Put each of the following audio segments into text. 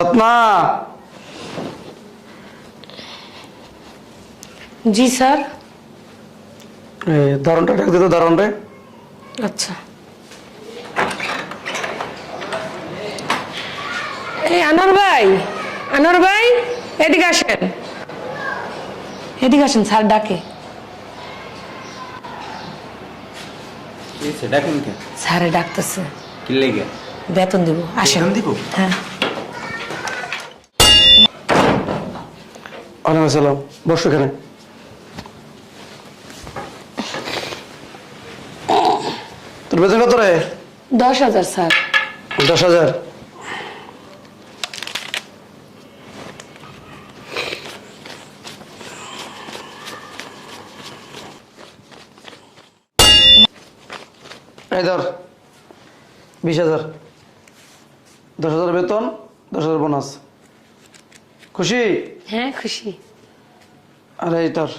রত্না। জি sir. দারণটা ডাক দিতে দারণ রে। আচ্ছা। এই আনোয়ার ভাই, আনোয়ার ভাই এদিকে আসেন, এদিকে আসেন, স্যার ডাকে। ডাকুন কে? স্যারে ডাকতেছে। কি লেগে? বেতন দিব, আসেন। বেতন দিব? হ্যাঁ। ওয়ালাইকুম আসসালাম, বসো এখানে। তোর বেতন কত রে? 10,000 স্যার। 10,000। এই ধর 20,000। 10,000 বেতন, 10,000 বোনাস। খুশি? হ্যাঁ খুশি। আরে এই তোর,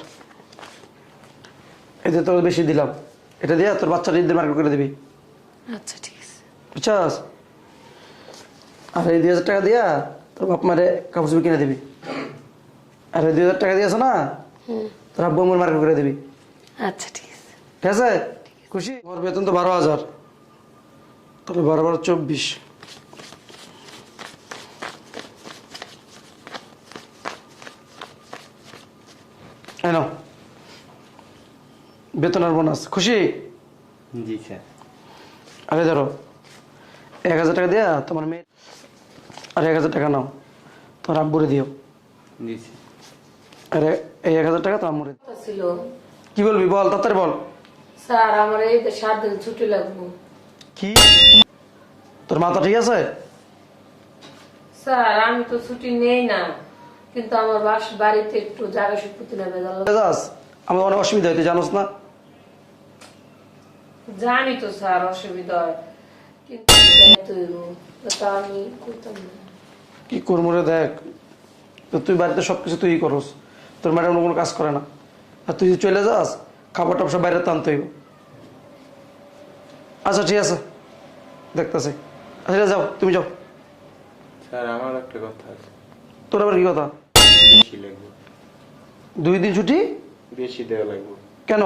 এতে তোর বেশি দিলাম, এটা দিয়ে তোর বাচ্চাটা ঈদের মার্কেট করে দিবি, আচ্ছা ঠিক আছে। বুঝছাস? আর এই 2,000 টাকা দিয়া তোর বাপ মারে কাপড় চোপড় কিনে দিবি। আর এই 2,000 টাকা দিয়েছ না, তোর আব্বু আম্মুর মার্কেট করে দিবি। আচ্ছা ঠিক আছে। ঠিক আছে? খুশি? আমার বেতন তো 12,000, তাহলে 12 12 24। এনো বেতন আর বোনাস। খুশি? জি স্যার। আরে ধরো 1,000 টাকা দিয়া তোমার মেয়ে, আর 1,000 টাকা নাও তোমার আব্বুরে দিও। জি স্যার। আরে এই 1,000 টাকা তো আম্মুরে দিও। ছিল কি বলবি বল, তাড়াতাড়ি বল। স্যার, আমার এই 7 দিন ছুটি লাগবে। কি তোর মাথা ঠিক আছে? স্যার আমি তো ছুটি নেই না, কিন্তু আমার বাড়িতে একটু জায়গা সম্পত্তি নেবে। যাস, আমার অনেক অসুবিধা হয়, তুই জানোস না? জানি তো স্যার অসুবিধা হয়, কিন্তু তা আমি করতাম না। কি করবো রে, দেখ তো তুই বাড়িতে সবকিছু তুই করস, তোর ম্যাডাম কোনো কাজ করে না, আর তুই যদি চলে যাস খাবার টাবার সব বাইরে টানতে হইব। আচ্ছা ঠিক আছে, দেখতেছি। আচ্ছা যাও, তুমি যাও। স্যার আমার একটা কথা আছে। তোর আবার কি কথা? বেশি লাগবে। 2 দিন ছুটি? বেশি দেওয়া লাগবে। কেন?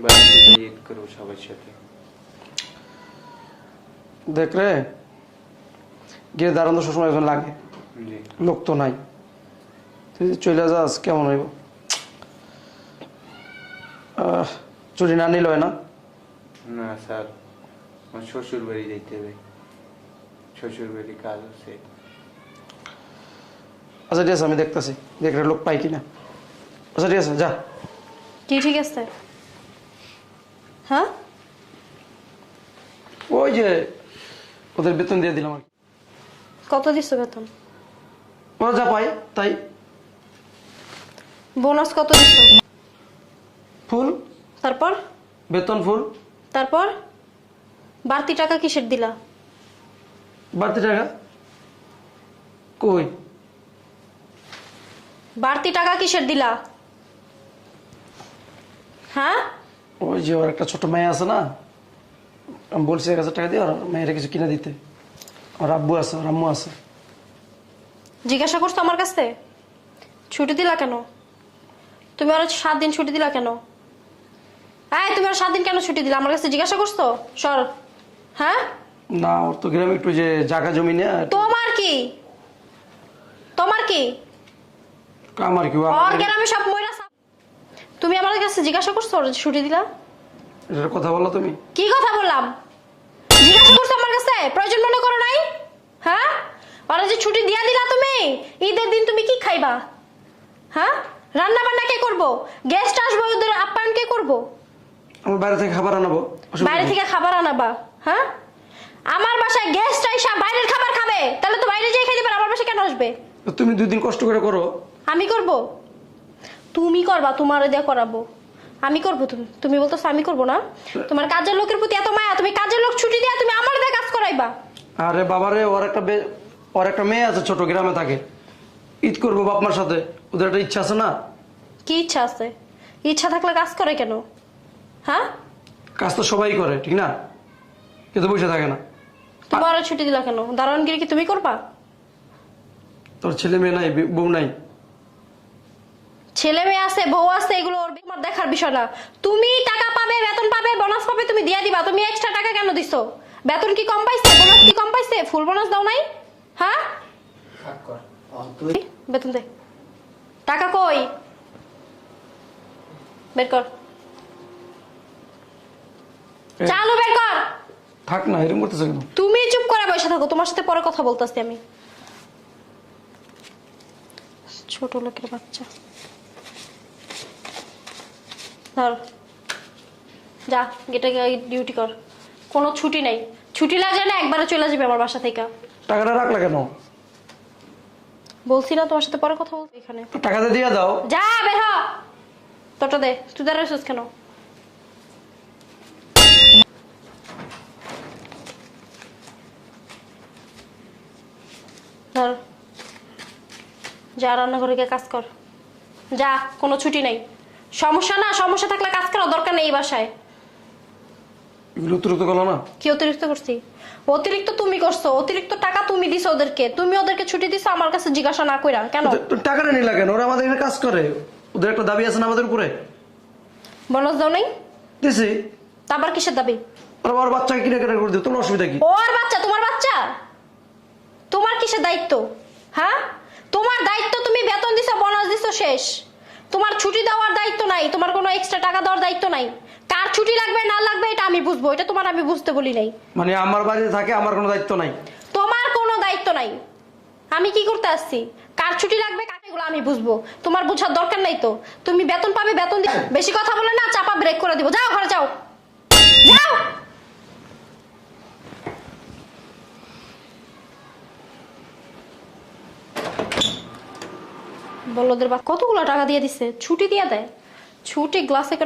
বাড়িতে ঈদ করবো সবার সাথে। দেখ রে, গিয়ে দাঁড়ানো তো সবসময় এখন লাগে, জি। লোক তো নাই, তুই যদি চলে যাস কেমন হইব? ছুটি না নিল হয় না? না স্যার, আমার শ্বশুর বাড়ি যাইতে হবে, শ্বশুর বাড়ি কাজ আছে। আচ্ছা ঠিক আছে, আমি দেখতেছি দেখ লোক পাই কিনা। আচ্ছা ঠিক আছে, যা। কি ঠিক আছে? হ্যাঁ, ওই যে ওদের বেতন দিয়ে দিলাম আর কি। কত দিচ্ছ বেতন? ওরা যা পাই তাই। বোনাস কত দিচ্ছ? ফুল তারপর? বেতন ফুল। তারপর বাড়তি টাকা কিসের দিলা? বাড়তি টাকা কই? বাড়তি টাকা কিসের দিলা? হ্যাঁ, ওই যে ওর একটা ছোট মেয়ে আছে না, আমি বলছি 1,000 টাকা দিয়ে আর মেয়েরা কিছু কিনে দিতে। আর আব্বু আছে, আর আম্মু আছে। জিজ্ঞাসা করছো আমার কাছে ছুটি দিলা কেন? তুমি আর 7 দিন ছুটি দিলা কেন? তুমি আর 7 দিন কেন ছুটি দিলা? আমার কাছে জিজ্ঞাসা করছো? সর। হ্যাঁ, না ওর তো গ্রামে একটু যে জায়গা জমি নিয়ে। তোমার কি? তোমার কি? আমার কি ওর গ্রামে সব ময়রা। তুমি আমার কাছে জিজ্ঞাসা করছো ওর ছুটি দিলা? এটার কথা বলো তুমি? কি কথা বললাম? জিজ্ঞাসা করছো আমার কাছে, প্রয়োজন মনে করো নাই? হ্যাঁ, ওরা যে ছুটি দিয়া দিলা তুমি, ঈদের দিন তুমি কি খাইবা? হ্যাঁ, রান্না বান্না কে করবো? গেস্ট আসবো, ওদের আপ্যায়ন কে করবো? আমার বাইরে থেকে খাবার আনাবো। বাইরে থেকে খাবার আনাবা? হ্যাঁ, আমার বাসায় গেস্ট আইসা বাইরের খাবার খাবে, তাহলে তো বাইরে যেয়ে খাইতে পারে, আমার বাসায় কেন আসবে? তুমি 2 দিন কষ্ট করে করো। আমি করব? তুমি করবা, তোমার দিয়ে করাবো। আমি করবো? তুমি বলতেছো আমি করবো না? তোমার কাজের লোকের প্রতি এত মায়া, তুমি কাজের লোক ছুটি দিয়া তুমি আমার দিয়ে কাজ করাইবা? আরে বাবারে, ওর একটা মেয়ে আছে ছোট, গ্রামে থাকে, ঈদ করবো বাপ মার সাথে, ওদের একটা ইচ্ছা আছে না? কি ইচ্ছা আছে? ইচ্ছা থাকলে কাজ করে কেন? হ্যাঁ, কাজ তো সবাই করে ঠিক না, কিন্তু বসে থাকে না। তুমি আরো ছুটি দিলা কেন? দারোয়ানগিরি কি তুমি করবা? তোর ছেলে মেয়ে নাই, বউ নাই? ছেলে মেয়ে আছে, বউ আছে, এগুলো ওর তোমার দেখার বিষয় না। তুমি টাকা পাবে, বেতন পাবে, বোনাস পাবে, তুমি দিয়ে দিবা। তুমি এক্সট্রা টাকা কেন দিছো? বেতন কি কম পাইছে? বোনাস কি কম পাইছে? ফুল বোনাস দাও নাই? হ্যাঁ, তুই বেতন দে। টাকা কই? বের কর, চালু বের কর। থাক না, এরকম করতেছ কেন? তুমি চুপ করে বসে থাকো, তোমার সাথে পরে কথা বলতেছি আমি। ছোট লোকের বাচ্চা। ধর, যা গেটে ডিউটি কর। কোনো ছুটি নাই, ছুটি লাগে না, একবারে চলে যাবে আমার বাসা থেকে। টাকাটা রাখলা কেন? বলছি না তোমার সাথে পরে কথা বলতে। এখানে টাকাটা দিয়ে দাও। যা, বের হ। তোটা দে, তুই দাঁড়াইছিস কেন? ধর, যা রান্নাঘরে গিয়ে কাজ কর। যা, কোনো ছুটি নাই। সমস্যা না, সমস্যা থাকলে কাজ করার দরকার নেই এই বাসায়। এগুলো অতিরিক্ত করলো না? কি অতিরিক্ত করছি? অতিরিক্ত তুমি করছো, অতিরিক্ত টাকা তুমি দিছো ওদেরকে। তুমি ওদেরকে ছুটি দিছো আমার কাছে জিজ্ঞাসা না কইরা। কেন? তো টাকাটা নিলা কেন? ওরা আমাদের এখানে কাজ করে, ওদের একটা দাবি আছে না আমাদের উপরে? বোনাস দাও নাই? দিছি। তারপর কিসের দাবি? ওরা আমার বাচ্চাকে কিনে কেটে করে দিও, তোমার অসুবিধা কি? ওর বাচ্চা তোমার বাচ্চা? তোমার কিসের দায়িত্ব? হ্যাঁ, তোমার দায়িত্ব, তুমি বেতন দিছো, বোনাস দিছো, শেষ। তোমার ছুটি দেওয়ার দায়িত্ব নাই, তোমার কোনো এক্সট্রা টাকা দেওয়ার দায়িত্ব নাই। কার ছুটি লাগবে না লাগবে এটা আমি বুঝবো, এটা তোমার আমি বুঝতে বলি নাই। মানে আমার বাড়িতে থাকে, আমার কোনো দায়িত্ব নাই? তোমার কোনো দায়িত্ব নাই। আমি কি করতে আসছি? কার ছুটি লাগবে কাকে, এগুলো আমি বুঝবো, তোমার বোঝার দরকার নাই তো। তুমি বেতন পাবে, বেতন দিবে। বেশি কথা বলে না, চাপা ব্রেক করে দিব। যাও ঘরে যাও, যাও। বলদের বা কতগুলো টাকা দিয়ে দিছে, ছুটি দিয়ে দেয়। ছুটি গ্লাসে করে